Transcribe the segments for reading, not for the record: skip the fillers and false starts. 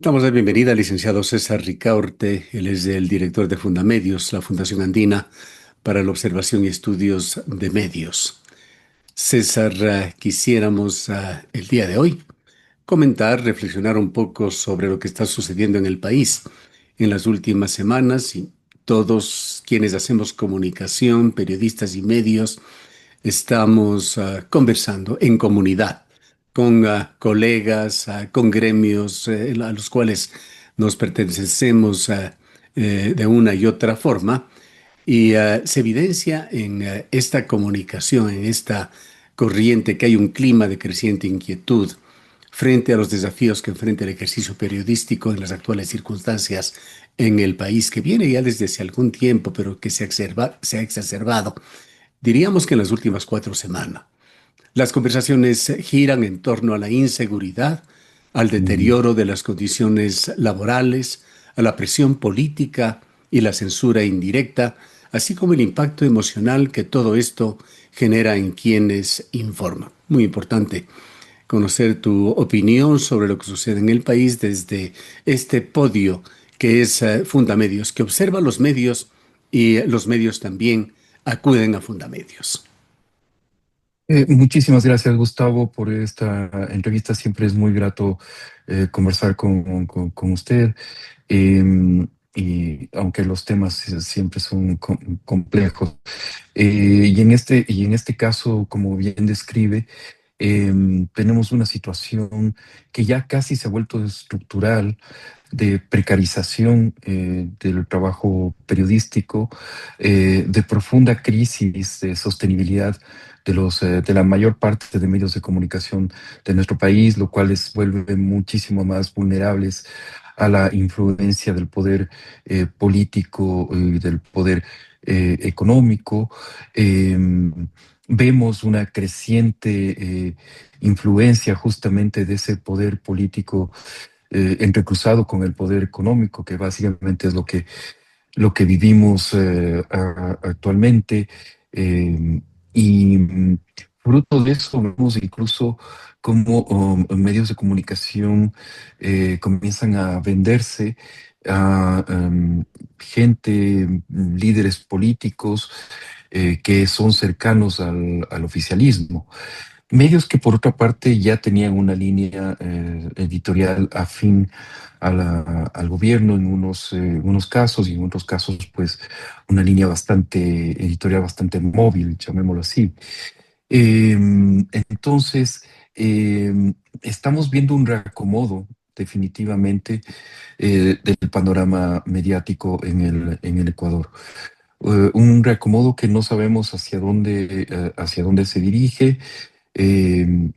Damos la bienvenida al licenciado César Ricaurte. Él es el director de Fundamedios, la Fundación Andina para la Observación y Estudios de Medios. César, quisiéramos el día de hoy comentar, reflexionar un poco sobre lo que está sucediendo en el país en las últimas semanas y todos quienes hacemos comunicación, periodistas y medios, estamos conversando en comunidad con colegas, con gremios a los cuales nos pertenecemos de una y otra forma y se evidencia en esta comunicación, en esta corriente, que hay un clima de creciente inquietud frente a los desafíos que enfrenta el ejercicio periodístico en las actuales circunstancias en el país, que viene ya desde hace algún tiempo, pero que se ha exacerbado, diríamos que en las últimas 4 semanas. Las conversaciones giran en torno a la inseguridad, al Mm, deterioro de las condiciones laborales, a la presión política y la censura indirecta, así como el impacto emocional que todo esto genera en quienes informan. Muy importante conocer tu opinión sobre lo que sucede en el país desde este podio que es Fundamedios, que observa los medios y los medios también acuden a Fundamedios. Muchísimas gracias, Gustavo, por esta entrevista. Siempre es muy grato conversar con usted. Y aunque los temas siempre son complejos. Y en este caso, como bien describe, tenemos una situación que ya casi se ha vuelto estructural de precarización del trabajo periodístico, de profunda crisis de sostenibilidad de la mayor parte de medios de comunicación de nuestro país, lo cual les vuelve muchísimo más vulnerables a la influencia del poder político y del poder económico. Vemos una creciente influencia justamente de ese poder político entrecruzado con el poder económico, que básicamente es lo que vivimos actualmente. eh, y fruto de eso vemos incluso cómo medios de comunicación comienzan a venderse a gente, líderes políticos que son cercanos al oficialismo. Medios que por otra parte ya tenían una línea editorial afín al gobierno en unos casos, y en otros casos pues una línea editorial bastante móvil, llamémoslo así. Entonces, estamos viendo un reacomodo definitivamente del panorama mediático en el Ecuador. Un reacomodo que no sabemos hacia dónde se dirige. Eh,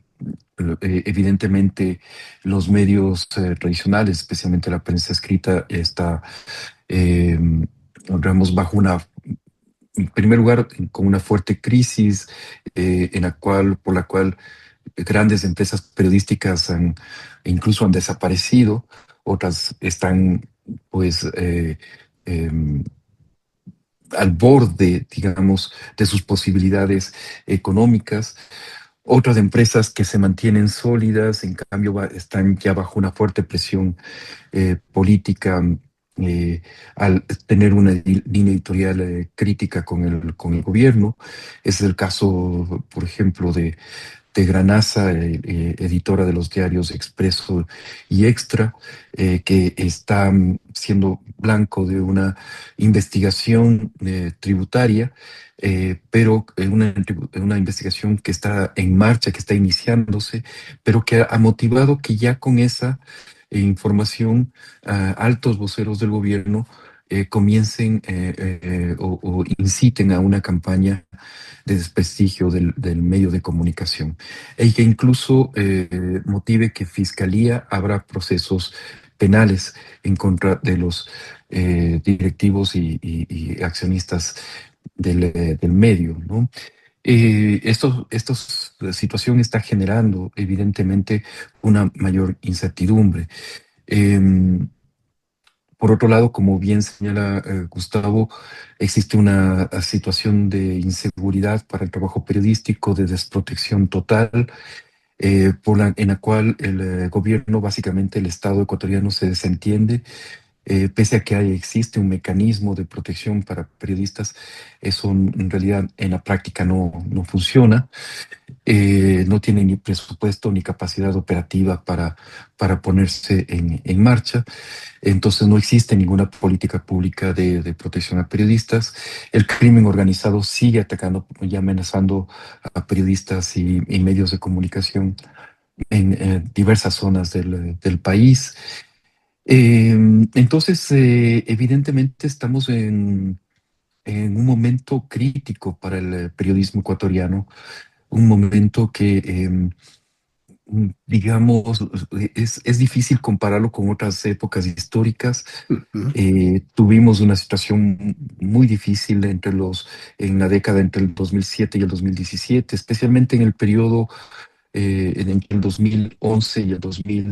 Evidentemente, los medios tradicionales, especialmente la prensa escrita, está, eh, digamos, en primer lugar, con una fuerte crisis por la cual grandes empresas periodísticas incluso han desaparecido, otras están, pues, em, al borde, digamos, de sus posibilidades económicas. Otras empresas que se mantienen sólidas, en cambio, están ya bajo una fuerte presión política, al tener una línea editorial crítica con el gobierno. Es el caso, por ejemplo, de Granasa, editora de los diarios Expreso y Extra, que está siendo blanco de una investigación tributaria, pero una investigación que está en marcha, que está iniciándose, pero que ha motivado que ya con esa información, altos voceros del gobierno comiencen o inciten a una campaña de desprestigio del medio de comunicación, y que incluso motive que Fiscalía abra procesos penales en contra de los directivos y accionistas del medio, ¿no? Esta situación está generando evidentemente una mayor incertidumbre. Em, por otro lado, como bien señala Gustavo, existe una situación de inseguridad para el trabajo periodístico, de desprotección total. en la cual el gobierno, básicamente el Estado ecuatoriano, se desentiende. Pese a que existe un mecanismo de protección para periodistas, eso en realidad en la práctica no funciona. No tiene ni presupuesto ni capacidad operativa para ponerse en marcha. Entonces no existe ninguna política pública de protección a periodistas. El crimen organizado sigue atacando y amenazando a periodistas y medios de comunicación en diversas zonas del país. Entonces, evidentemente estamos en un momento crítico para el periodismo ecuatoriano, un momento que, digamos, es difícil compararlo con otras épocas históricas. Ujú. Tuvimos una situación muy difícil en la década entre el 2007 y el 2017, especialmente en el periodo entre el 2011 y el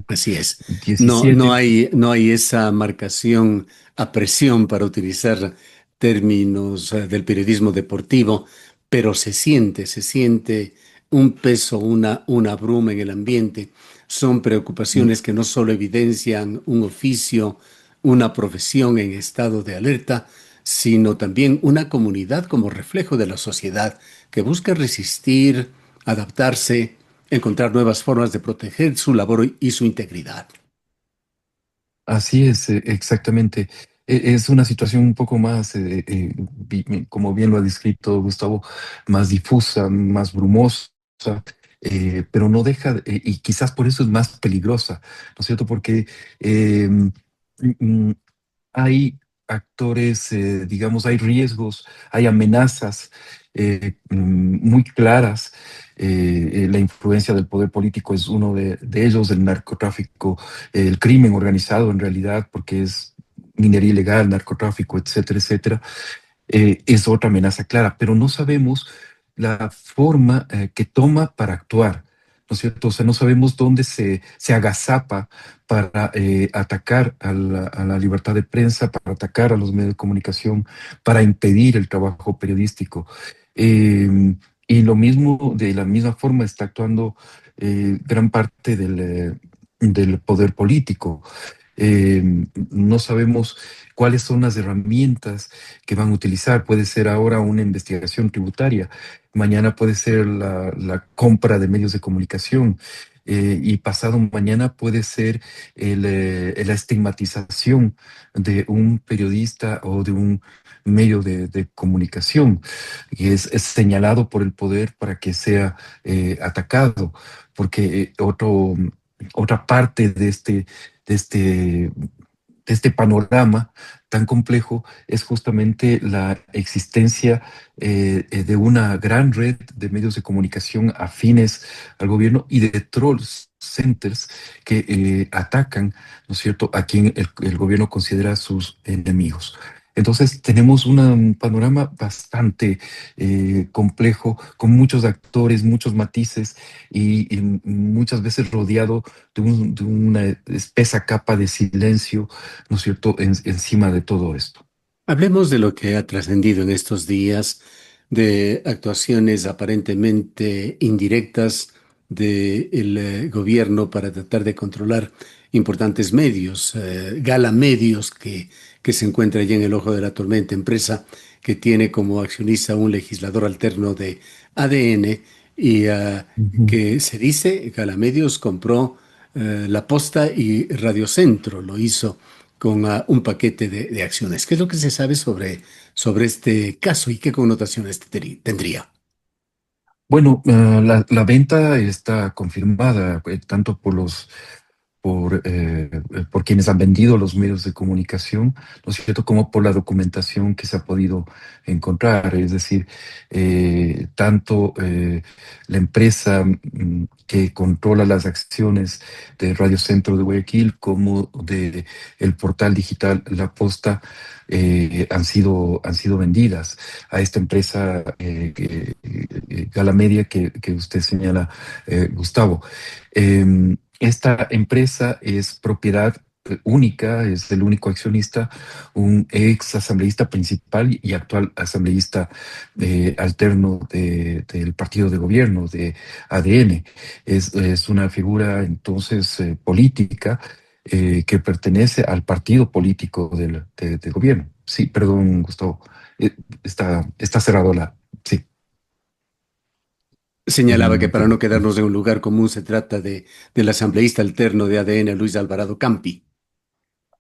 Así es. No 2017. hay, no hay esa marcación a presión para utilizar términos del periodismo deportivo, pero se siente un peso, una bruma en el ambiente. Son preocupaciones que no solo evidencian un oficio, una profesión en estado de alerta, sino también una comunidad como reflejo de la sociedad que busca resistir, adaptarse, encontrar nuevas formas de proteger su labor y su integridad. Así es, exactamente. Es una situación un poco más, como bien lo ha descrito Gustavo, más difusa, más brumosa, pero no deja, y quizás por eso es más peligrosa, ¿no es cierto? Porque eh, mm, hay actores, digamos, hay riesgos, hay amenazas muy claras. La influencia del poder político es uno de ellos, el narcotráfico, el crimen organizado en realidad, porque es minería ilegal, narcotráfico, etcétera, etcétera, es otra amenaza clara, pero no sabemos la forma que toma para actuar, ¿no es cierto? O sea, no sabemos dónde se agazapa para atacar a la libertad de prensa, para atacar a los medios de comunicación, para impedir el trabajo periodístico. Y lo mismo, de la misma forma, está actuando gran parte del poder político. Eh, no sabemos cuáles son las herramientas que van a utilizar. Puede ser ahora una investigación tributaria, mañana puede ser la compra de medios de comunicación, y pasado mañana puede ser la estigmatización de un periodista o de un medio de comunicación que es señalado por el poder para que sea atacado, porque otra parte de este, de este panorama tan complejo es justamente la existencia de una gran red de medios de comunicación afines al gobierno y de troll centers que atacan, ¿no es cierto?, a quien el gobierno considera sus enemigos. Entonces tenemos un panorama bastante complejo, con muchos actores, muchos matices y muchas veces rodeado de una espesa capa de silencio, ¿no es cierto?, encima de todo esto. Hablemos de lo que ha trascendido en estos días, de actuaciones aparentemente indirectas del gobierno para tratar de controlar importantes medios, Gala Medios, que se encuentra allí en el ojo de la tormenta, empresa que tiene como accionista un legislador alterno de ADN y Ujú. que se dice, Gala Medios compró La Posta y Radio Centro, lo hizo con un paquete de acciones. ¿Qué es lo que se sabe sobre este caso y qué connotaciones tendría? Bueno, la venta está confirmada, tanto por quienes han vendido los medios de comunicación, ¿no es cierto?, como por la documentación que se ha podido encontrar. Es decir, tanto la empresa que controla las acciones de Radio Centro de Guayaquil como de el portal digital La Posta han sido vendidas a esta empresa Gala Media que usted señala, Gustavo. Esta empresa es propiedad única, es el único accionista, un ex asambleísta principal y actual asambleísta alterno del partido de gobierno, de ADN. Es una figura entonces política que pertenece al partido político del gobierno. Sí, perdón, Gustavo. Está cerrado la... Sí. Señalaba que para Perdón. no quedarnos en un lugar común se trata del asambleísta alterno de ADN, Luis Alvarado Campi.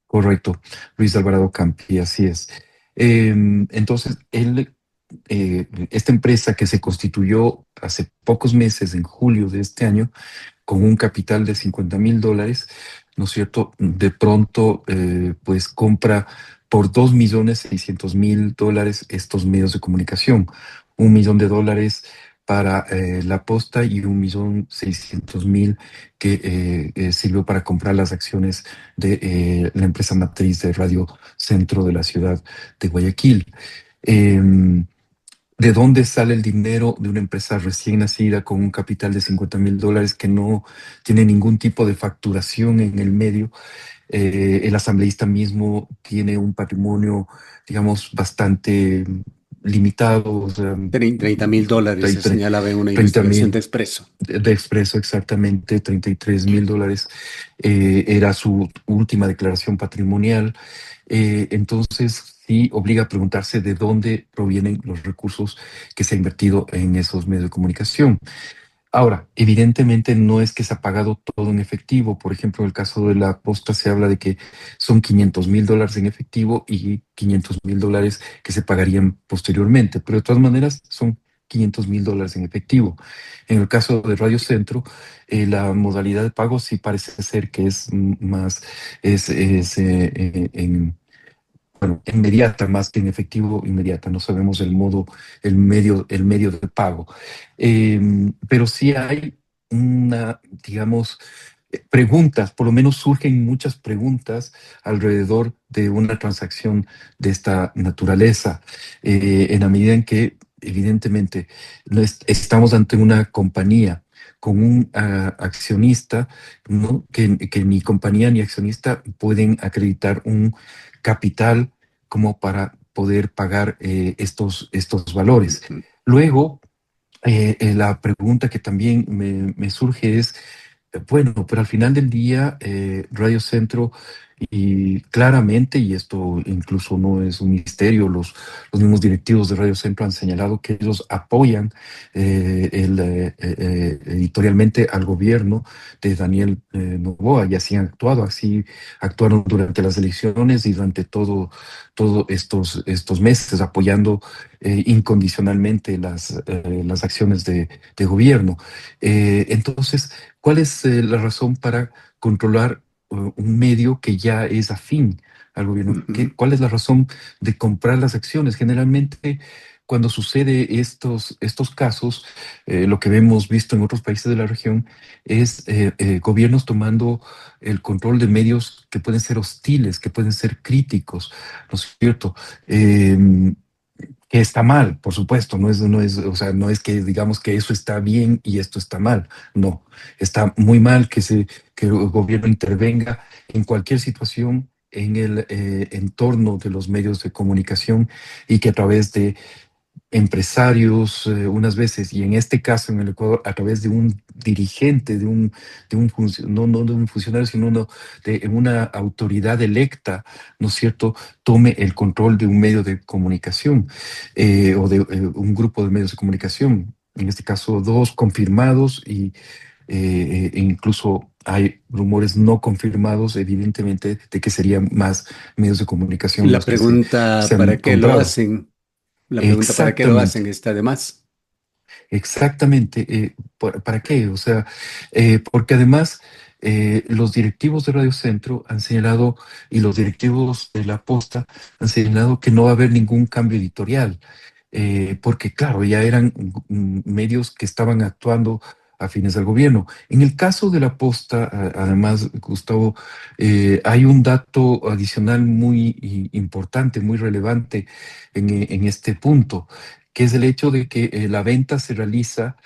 Correcto, Luis Alvarado Campi, así es. Entonces, esta empresa que se constituyó hace pocos meses, en julio de este año, con un capital de $50,000, ¿no es cierto? De pronto, pues compra por $2,600,000 estos medios de comunicación, $1,000,000 para La Posta y $1,600,000 que sirvió para comprar las acciones de la empresa matriz de Radio Centro de la ciudad de Guayaquil. Em, ¿De dónde sale el dinero de una empresa recién nacida con un capital de $50,000 que no tiene ningún tipo de facturación en el medio? El asambleísta mismo tiene un patrimonio, digamos, bastante limitado, o sea, $30,000 se señalaba en una 30 investigación mil de Expreso. de Expreso, exactamente, $33,000. Era su última declaración patrimonial. Entonces, sí obliga a preguntarse de dónde provienen los recursos que se ha invertido en esos medios de comunicación. Ahora, evidentemente no es que se ha pagado todo en efectivo. Por ejemplo, en el caso de la posta se habla de que son $500,000 en efectivo y $500,000 que se pagarían posteriormente, pero de todas maneras son $500,000 en efectivo. En el caso de Radio Centro, la modalidad de pago sí parece ser que es más, es bueno, inmediata más que en efectivo, inmediata. No sabemos el medio de pago. Pero sí hay digamos, preguntas, por lo menos surgen muchas preguntas alrededor de una transacción de esta naturaleza, en la medida en que, evidentemente, no estamos ante una compañía con un accionista, ¿no? Que ni compañía ni accionista pueden acreditar un capital como para poder pagar estos valores. Ujú. Luego, la pregunta que también me surge es, bueno, pero al final del día, Radio Centro, y claramente, y esto incluso no es un misterio, los mismos directivos de Radio Centro han señalado que ellos apoyan editorialmente al gobierno de Daniel Noboa, y así han actuado, así actuaron durante las elecciones y durante todos estos meses, apoyando incondicionalmente las acciones de gobierno. Entonces, ¿cuál es la razón para controlar un medio que ya es afín al gobierno? Ujú. ¿Cuál es la razón de comprar las acciones? Generalmente, cuando sucede estos casos, lo que hemos visto en otros países de la región es gobiernos tomando el control de medios que pueden ser hostiles, que pueden ser críticos, ¿no es cierto? Em, que está mal, por supuesto, o sea, no es que digamos que eso está bien y esto está mal, no, está muy mal que el gobierno intervenga en cualquier situación en el entorno de los medios de comunicación y que a través de empresarios, unas veces, y en este caso en el Ecuador, a través de un dirigente, no de un funcionario, sino de una autoridad electa, ¿no es cierto?, tome el control de un medio de comunicación o de un grupo de medios de comunicación. En este caso, dos confirmados e incluso hay rumores no confirmados, evidentemente, de que serían más medios de comunicación La los que se pregunta, han ¿para qué lo comprado. hacen? La pregunta, ¿para qué lo hacen? Exactamente. Está de más. Exactamente. ¿Para qué? O sea, porque además los directivos de Radio Centro han señalado y los directivos de La Posta han señalado que no va a haber ningún cambio editorial, porque claro, ya eran medios que estaban actuando a fines del gobierno. En el caso de La Posta, además, Gustavo, hay un dato adicional muy importante, muy relevante en este punto. que es el hecho de que la venta se realiza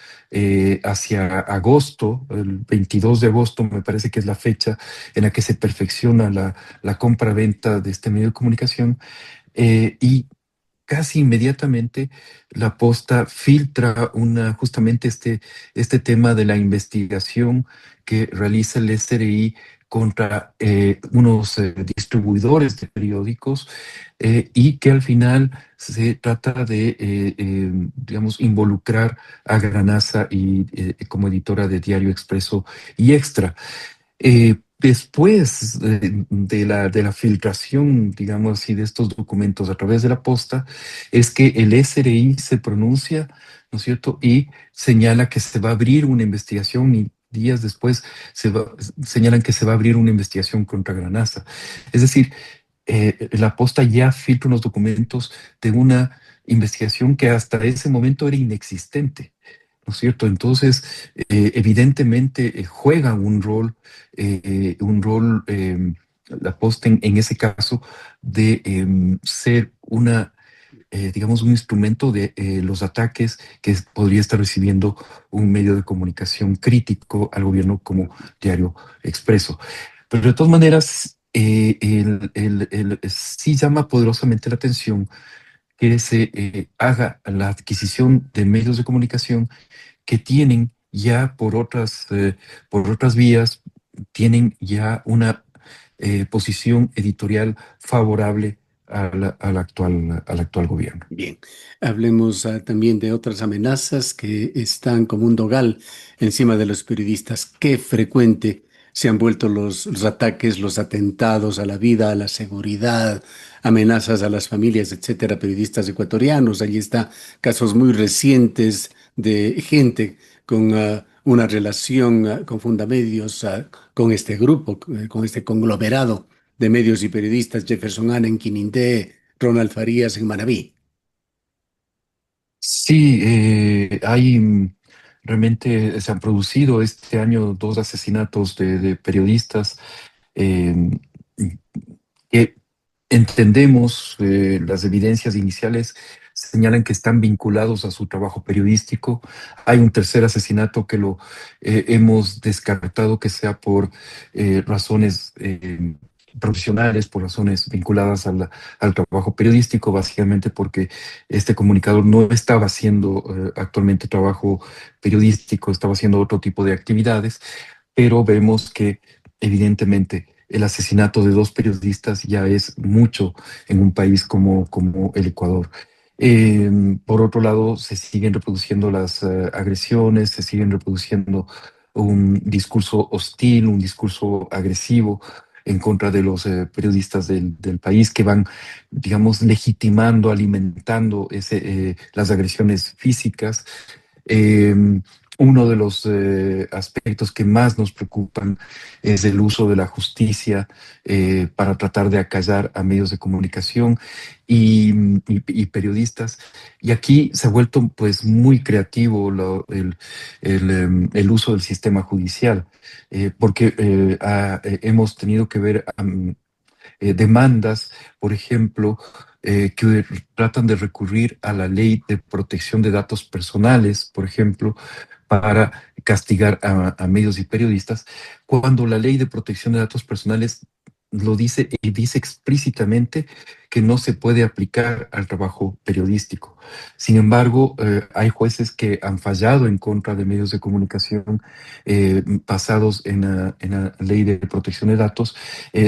hacia agosto, el 22 de agosto me parece que es la fecha en la que se perfecciona la compra-venta de este medio de comunicación, y casi inmediatamente la posta filtra justamente este tema de la investigación que realiza el SRI contra unos distribuidores de periódicos, y que al final se trata de, digamos, involucrar a Granaza y, como editora de Diario Expreso y Extra. Después de la filtración, digamos así, de estos documentos a través de la posta, es que el SRI se pronuncia, ¿no es cierto? Y señala que se va a abrir una investigación, y días después señalan que se va a abrir una investigación contra Granaza. Es decir, la posta ya filtra unos documentos de una investigación que hasta ese momento era inexistente. ¿No es cierto? Entonces, evidentemente juega un rol, la posta en ese caso, de ser digamos, un instrumento de los ataques que podría estar recibiendo un medio de comunicación crítico al gobierno como Diario Expreso. Pero de todas maneras, sí llama poderosamente la atención que se haga la adquisición de medios de comunicación que tienen ya por otras vías, tienen ya una posición editorial favorable al actual gobierno. Bien, hablemos también de otras amenazas que están como un dogal encima de los periodistas. Qué frecuente se han vuelto los ataques, los atentados a la vida, a la seguridad, amenazas a las familias, etcétera, periodistas ecuatorianos. Allí está casos muy recientes de gente con una relación con Fundamedios, con este grupo, con este conglomerado de medios y periodistas, Jefferson Ana en Quinindé, Ronald Farías en Manabí. Sí, realmente se han producido este año dos asesinatos de periodistas, eh, que entendemos, las evidencias iniciales señalan que están vinculados a su trabajo periodístico. Hay un tercer asesinato que lo hemos descartado que sea por razones profesionales, por razones vinculadas al trabajo periodístico, básicamente porque este comunicador no estaba haciendo actualmente trabajo periodístico, estaba haciendo otro tipo de actividades, pero vemos que evidentemente el asesinato de dos periodistas ya es mucho en un país como el Ecuador. Eh, por otro lado, se siguen reproduciendo las agresiones, se siguen reproduciendo un discurso hostil, un discurso agresivo en contra de los periodistas del país, que van, digamos, legitimando, alimentando las agresiones físicas. eh, Uno de los aspectos que más nos preocupan es el uso de la justicia para tratar de acallar a medios de comunicación y periodistas. Y aquí se ha vuelto pues muy creativo el uso del sistema judicial, porque hemos tenido que ver demandas, por ejemplo, que tratan de recurrir a la ley de protección de datos personales, por ejemplo, para castigar a medios y periodistas, cuando la ley de protección de datos personales lo dice y dice explícitamente que no se puede aplicar al trabajo periodístico. Sin embargo, hay jueces que han fallado en contra de medios de comunicación basados en la ley de protección de datos,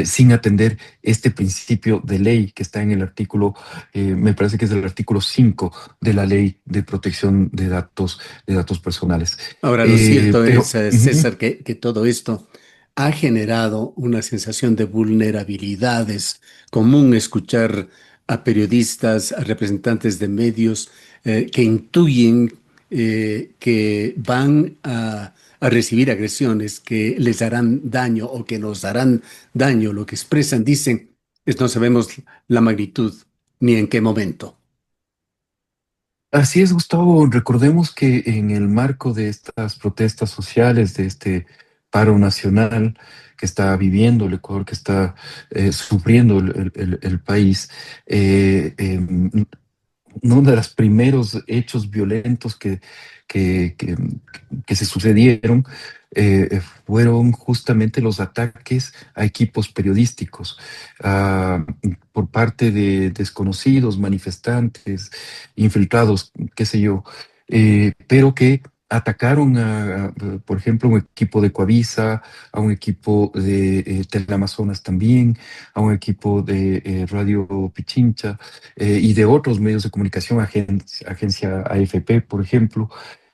sin atender este principio de ley que está en el artículo, me parece que es el artículo 5 de la ley de protección de datos personales. Ahora, lo cierto Pero es, César, que todo esto ha generado una sensación de vulnerabilidad. Es común escuchar a periodistas, a representantes de medios que intuyen que van a recibir agresiones que les harán daño o que nos harán daño. Lo que expresan, dicen, es no sabemos la magnitud ni en qué momento. así es, Gustavo. Recordemos que en el marco de estas protestas sociales, de este paro nacional que está viviendo el Ecuador, que está sufriendo el país, uno de los primeros hechos violentos que, que- que se sucedieron fueron justamente los ataques a equipos periodísticos ah, por parte de desconocidos, manifestantes, infiltrados, qué sé yo, pero que atacaron por ejemplo, un equipo de Coavisa, a un equipo de Teleamazonas también, a un equipo de Radio Pichincha y de otros medios de comunicación, agencia AFP, por ejemplo.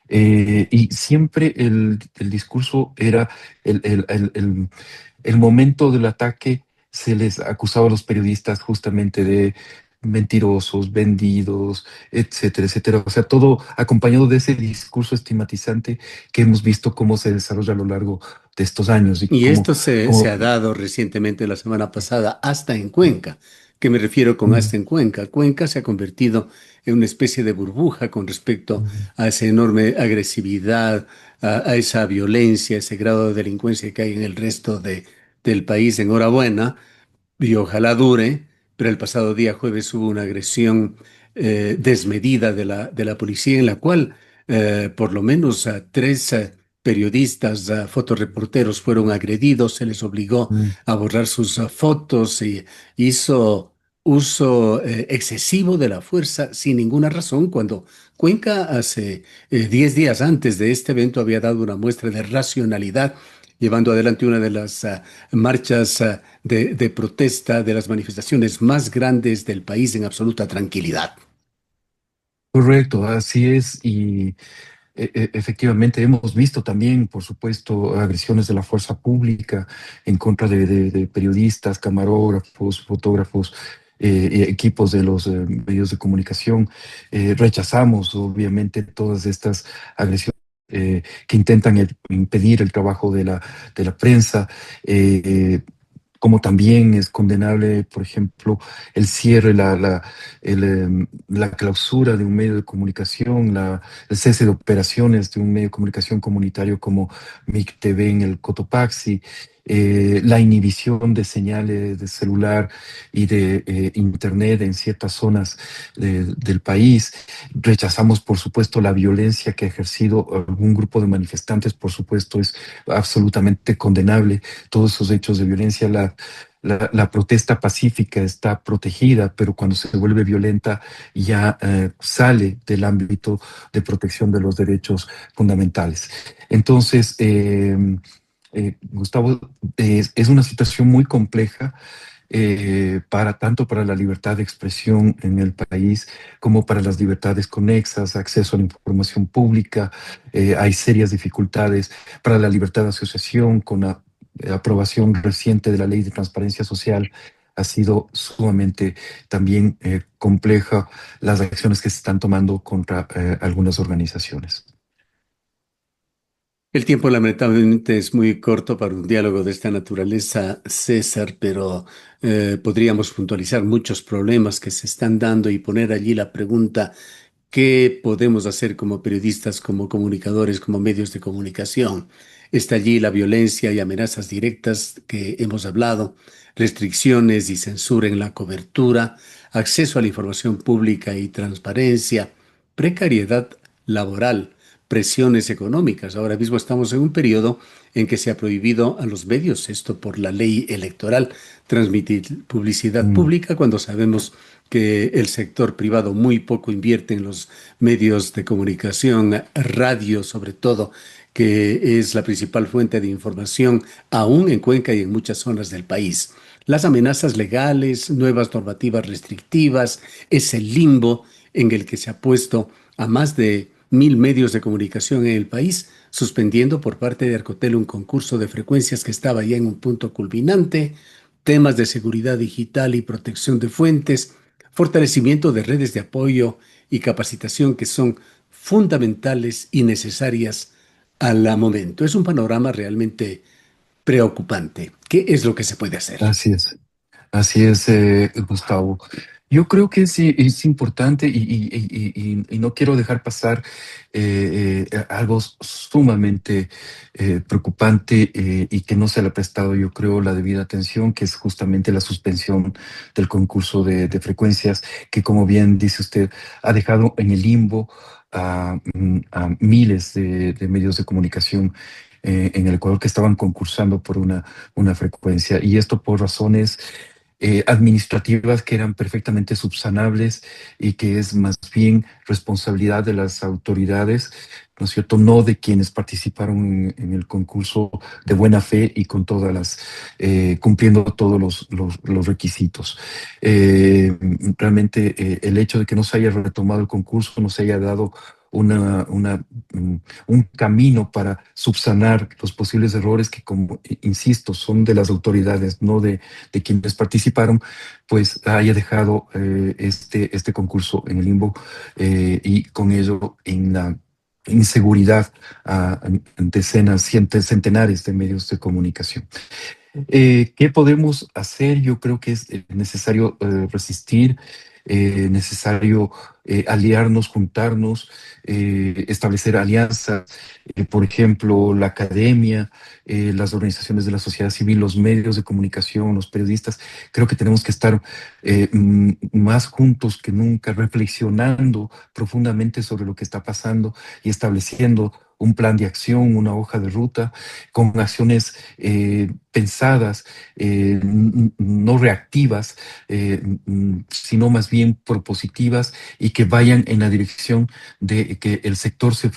Y siempre el discurso era el, el, el, el- el momento del ataque, se les acusaba a los periodistas justamente de mentirosos, vendidos, etcétera, etcétera. O sea, todo acompañado de ese discurso estigmatizante que hemos visto cómo se desarrolla a lo largo de estos años y Y esto se cómo ha dado recientemente la semana pasada hasta en Cuenca. ¿Qué me refiero con mm, hasta en Cuenca? Cuenca se ha convertido en una especie de burbuja con respecto mm, a esa enorme agresividad, a esa violencia, ese grado de delincuencia que hay en el resto del país. Enhorabuena y ojalá dure, pero el pasado día jueves hubo una agresión desmedida de la policía en la cual por lo menos tres periodistas, fotoreporteros fueron agredidos, se les obligó mm, a borrar sus fotos y hizo uso excesivo de la fuerza sin ninguna razón, cuando Cuenca hace 10 días antes de este evento había dado una muestra de racionalidad, llevando adelante una de las marchas de protesta, de las manifestaciones más grandes del país en absoluta tranquilidad. correcto, así es. Y efectivamente, hemos visto también, por supuesto, agresiones de la fuerza pública en contra de periodistas, camarógrafos, fotógrafos, equipos de los medios de comunicación. Rechazamos, obviamente, todas estas agresiones que intentan impedir el trabajo de la prensa. Como también es condenable, por ejemplo, el cierre, la clausura de un medio de comunicación, el cese de operaciones de un medio de comunicación comunitario como MIC TV en el Cotopaxi, la inhibición de señales de celular y de internet en ciertas zonas del país. Rechazamos, por supuesto, la violencia que ha ejercido algún grupo de manifestantes, por supuesto, es absolutamente condenable todos esos hechos de violencia. La protesta pacífica está protegida, pero cuando se vuelve violenta ya sale del ámbito de protección de los derechos fundamentales. Entonces, Gustavo, es una situación muy compleja para tanto para la libertad de expresión en el país como para las libertades conexas, acceso a la información pública. Hay serias dificultades para la libertad de asociación con la aprobación reciente de la Ley de Transparencia Social. Ha sido sumamente también compleja las acciones que se están tomando contra algunas organizaciones. El tiempo lamentablemente es muy corto para un diálogo de esta naturaleza, César, pero podríamos puntualizar muchos problemas que se están dando y poner allí la pregunta: ¿qué podemos hacer como periodistas, como comunicadores, como medios de comunicación? Está allí la violencia y amenazas directas que hemos hablado, restricciones y censura en la cobertura, acceso a la información pública y transparencia, precariedad laboral, presiones económicas. Ahora mismo estamos en un periodo en que se ha prohibido a los medios, esto por la ley electoral, transmitir publicidad Mm, pública cuando sabemos que el sector privado muy poco invierte en los medios de comunicación, radio sobre todo, que es la principal fuente de información, aún en Cuenca y en muchas zonas del país. Las amenazas legales, nuevas normativas restrictivas, ese limbo en el que se ha puesto a más de 1.000 medios de comunicación en el país, suspendiendo por parte de Arcotel un concurso de frecuencias que estaba ya en un punto culminante, temas de seguridad digital y protección de fuentes, fortalecimiento de redes de apoyo y capacitación que son fundamentales y necesarias al momento. Es un panorama realmente preocupante. ¿Qué es lo que se puede hacer? así es, Gustavo. Yo creo que es importante y no quiero dejar pasar algo sumamente preocupante y que no se le ha prestado, yo creo, la debida atención, que es justamente la suspensión del concurso de frecuencias, que como bien dice usted, ha dejado en el limbo a miles de medios de comunicación en el Ecuador que estaban concursando por una frecuencia. Y esto por razones administrativas que eran perfectamente subsanables y que es más bien responsabilidad de las autoridades, ¿no es cierto? No de quienes participaron en el concurso de buena fe y con todas cumpliendo todos los requisitos. Realmente el hecho de que no se haya retomado el concurso, no se haya dado una, una, mm, un camino para subsanar los posibles errores que, como insisto, son de las autoridades, no de quienes participaron, pues haya dejado este concurso en el limbo y con ello en la inseguridad a decenas, centenares de medios de comunicación. ¿Qué podemos hacer? Yo creo que es necesario resistir, necesario aliarnos, juntarnos, establecer alianzas, por ejemplo, la academia, las organizaciones de la sociedad civil, los medios de comunicación, los periodistas. Creo que tenemos que estar más juntos que nunca, reflexionando profundamente sobre lo que está pasando y estableciendo un plan de acción, una hoja de ruta con acciones pensadas, no reactivas, sino más bien propositivas y que vayan en la dirección de que el sector se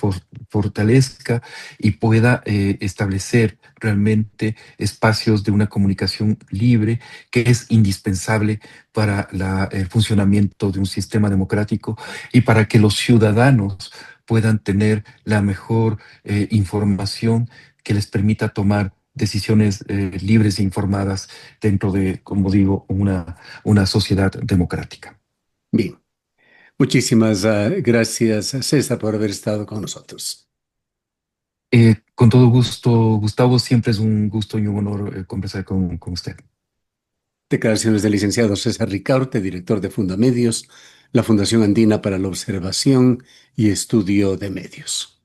fortalezca y pueda establecer realmente espacios de una comunicación libre que es indispensable para el funcionamiento de un sistema democrático y para que los ciudadanos puedan tener la mejor información que les permita tomar decisiones libres e informadas dentro de, como digo, una sociedad democrática. Bien, muchísimas gracias, César, por haber estado con nosotros. Con todo gusto, Gustavo, siempre es un gusto y un honor conversar con usted. Declaraciones del licenciado César Ricaurte, director de Fundamedios, la Fundación Andina para la Observación y Estudio de Medios.